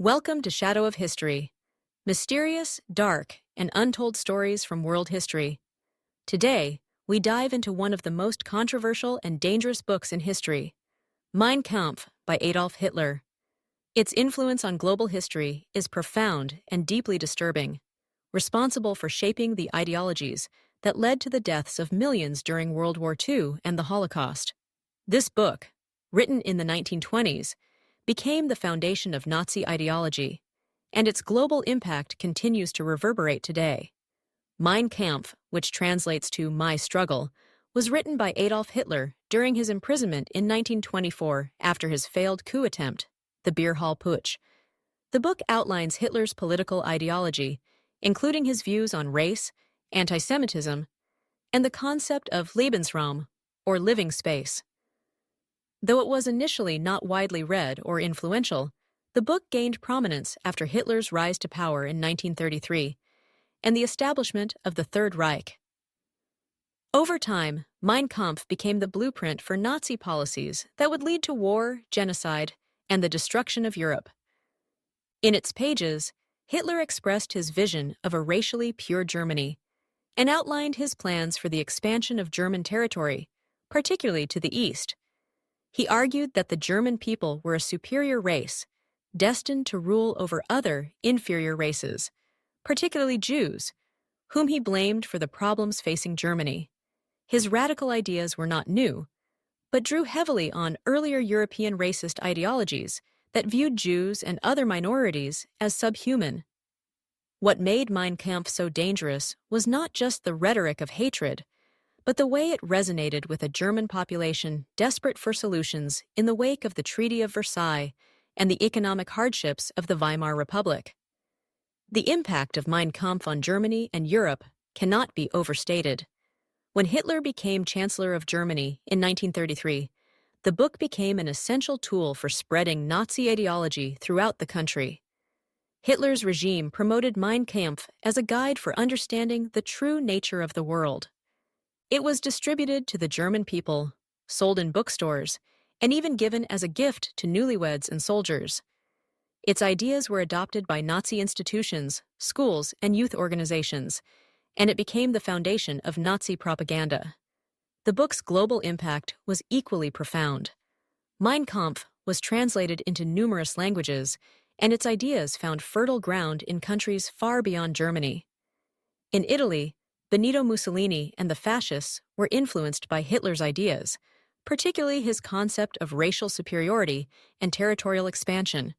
Welcome to Shadow of History. Mysterious, dark, and untold stories from world history. Today, we dive into one of the most controversial and dangerous books in history, Mein Kampf by Adolf Hitler. Its influence on global history is profound and deeply disturbing, responsible for shaping the ideologies that led to the deaths of millions during World War II and the Holocaust. This book, written in the 1920s, became the foundation of Nazi ideology, and its global impact continues to reverberate today. Mein Kampf, which translates to My Struggle, was written by Adolf Hitler during his imprisonment in 1924 after his failed coup attempt, the Beer Hall Putsch. The book outlines Hitler's political ideology, including his views on race, anti-Semitism, and the concept of Lebensraum, or living space. Though it was initially not widely read or influential, the book gained prominence after Hitler's rise to power in 1933 and the establishment of the Third Reich. Over time, Mein Kampf became the blueprint for Nazi policies that would lead to war, genocide, and the destruction of Europe. In its pages, Hitler expressed his vision of a racially pure Germany and outlined his plans for the expansion of German territory, particularly to the east. He argued that the German people were a superior race, destined to rule over other inferior races, particularly Jews, whom he blamed for the problems facing Germany. His radical ideas were not new, but drew heavily on earlier European racist ideologies that viewed Jews and other minorities as subhuman. What made Mein Kampf so dangerous was not just the rhetoric of hatred, but the way it resonated with a German population desperate for solutions in the wake of the Treaty of Versailles and the economic hardships of the Weimar Republic. The impact of Mein Kampf on Germany and Europe cannot be overstated. When Hitler became Chancellor of Germany in 1933, the book became an essential tool for spreading Nazi ideology throughout the country. Hitler's regime promoted Mein Kampf as a guide for understanding the true nature of the world. It was distributed to the German people, sold in bookstores, and even given as a gift to newlyweds and soldiers. Its ideas were adopted by Nazi institutions, schools, and youth organizations, and it became the foundation of Nazi propaganda. The book's global impact was equally profound. Mein Kampf was translated into numerous languages, and its ideas found fertile ground in countries far beyond Germany. In Italy, Benito Mussolini and the fascists were influenced by Hitler's ideas, particularly his concept of racial superiority and territorial expansion.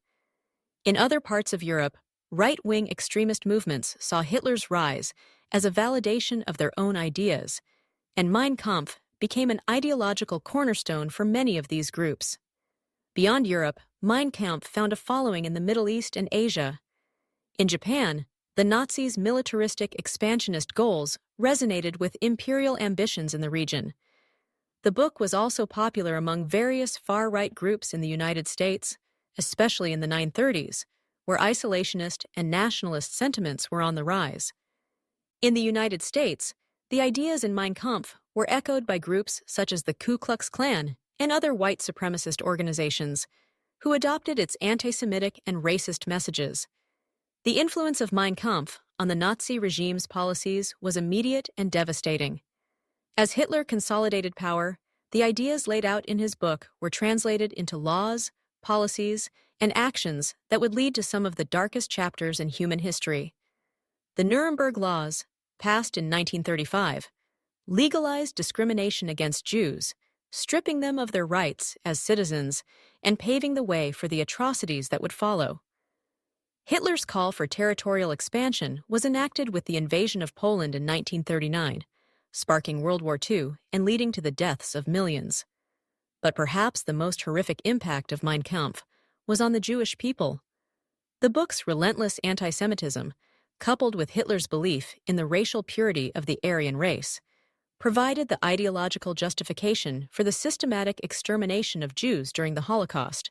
In other parts of Europe, right-wing extremist movements saw Hitler's rise as a validation of their own ideas, and Mein Kampf became an ideological cornerstone for many of these groups. Beyond Europe, Mein Kampf found a following in the Middle East and Asia. In Japan, the Nazis' militaristic expansionist goals resonated with imperial ambitions in the region. The book was also popular among various far-right groups in the United States, especially in the 1930s, where isolationist and nationalist sentiments were on the rise. In the United States, the ideas in Mein Kampf were echoed by groups such as the Ku Klux Klan and other white supremacist organizations, who adopted its anti-Semitic and racist messages. The influence of Mein Kampf on the Nazi regime's policies was immediate and devastating. As Hitler consolidated power, the ideas laid out in his book were translated into laws, policies, and actions that would lead to some of the darkest chapters in human history. The Nuremberg Laws, passed in 1935, legalized discrimination against Jews, stripping them of their rights as citizens and paving the way for the atrocities that would follow. Hitler's call for territorial expansion was enacted with the invasion of Poland in 1939, sparking World War II and leading to the deaths of millions. But perhaps the most horrific impact of Mein Kampf was on the Jewish people. The book's relentless anti-Semitism, coupled with Hitler's belief in the racial purity of the Aryan race, provided the ideological justification for the systematic extermination of Jews during the Holocaust.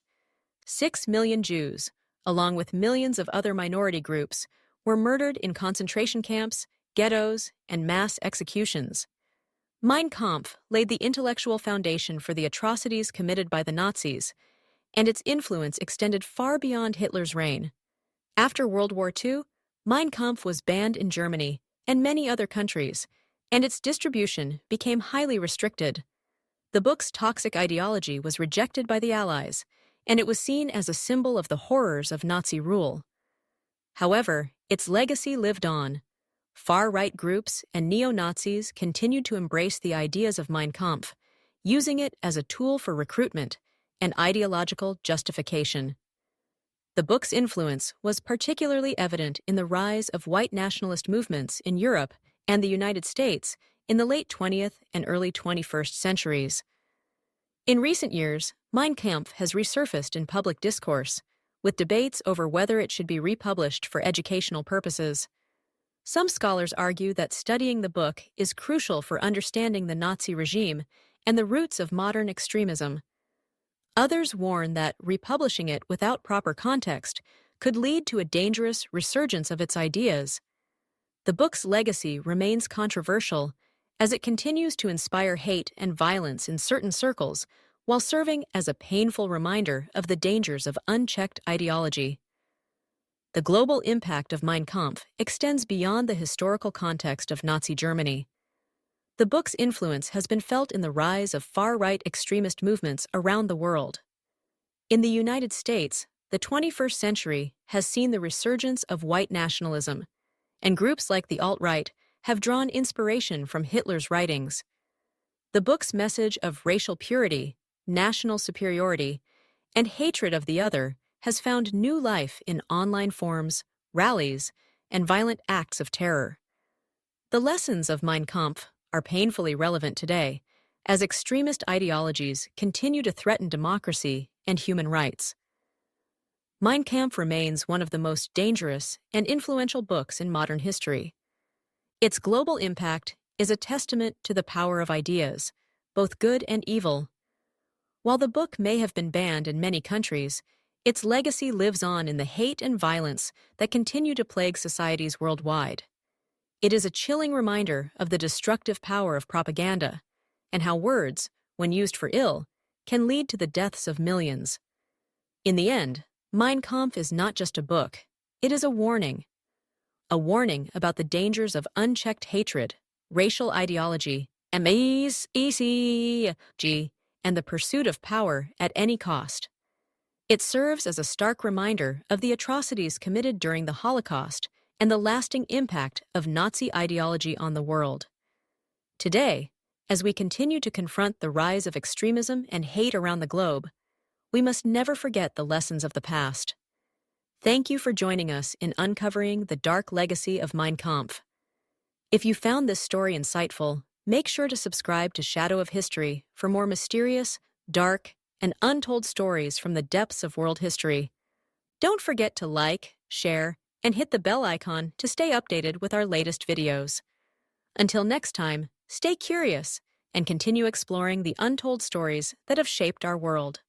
6 million Jews, along with millions of other minority groups, were murdered in concentration camps, ghettos, and mass executions. Mein Kampf laid the intellectual foundation for the atrocities committed by the Nazis, and its influence extended far beyond Hitler's reign. After World War II, Mein Kampf was banned in Germany and many other countries, and its distribution became highly restricted. The book's toxic ideology was rejected by the Allies, and it was seen as a symbol of the horrors of Nazi rule. However, its legacy lived on. Far-right groups and neo-Nazis continued to embrace the ideas of Mein Kampf, using it as a tool for recruitment and ideological justification. The book's influence was particularly evident in the rise of white nationalist movements in Europe and the United States in the late 20th and early 21st centuries. In recent years, Mein Kampf has resurfaced in public discourse, with debates over whether it should be republished for educational purposes. Some scholars argue that studying the book is crucial for understanding the Nazi regime and the roots of modern extremism. Others warn that republishing it without proper context could lead to a dangerous resurgence of its ideas. The book's legacy remains controversial as it continues to inspire hate and violence in certain circles while serving as a painful reminder of the dangers of unchecked ideology. The global impact of Mein Kampf extends beyond the historical context of Nazi Germany. The book's influence has been felt in the rise of far-right extremist movements around the world. In the United States, the 21st century has seen the resurgence of white nationalism, and groups like the alt-right have drawn inspiration from Hitler's writings. The book's message of racial purity, national superiority, and hatred of the other has found new life in online forums, rallies, and violent acts of terror. The lessons of Mein Kampf are painfully relevant today, as extremist ideologies continue to threaten democracy and human rights. Mein Kampf remains one of the most dangerous and influential books in modern history. Its global impact is a testament to the power of ideas, both good and evil. While the book may have been banned in many countries, its legacy lives on in the hate and violence that continue to plague societies worldwide. It is a chilling reminder of the destructive power of propaganda and how words, when used for ill, can lead to the deaths of millions. In the end, Mein Kampf is not just a book, it is a warning about the dangers of unchecked hatred, racial ideology, and the pursuit of power at any cost. It serves as a stark reminder of the atrocities committed during the Holocaust and the lasting impact of Nazi ideology on the world. Today, as we continue to confront the rise of extremism and hate around the globe, we must never forget the lessons of the past. Thank you for joining us in uncovering the dark legacy of Mein Kampf. If you found this story insightful, make sure to subscribe to Shadow of History for more mysterious, dark, and untold stories from the depths of world history. Don't forget to like, share, and hit the bell icon to stay updated with our latest videos. Until next time, stay curious and continue exploring the untold stories that have shaped our world.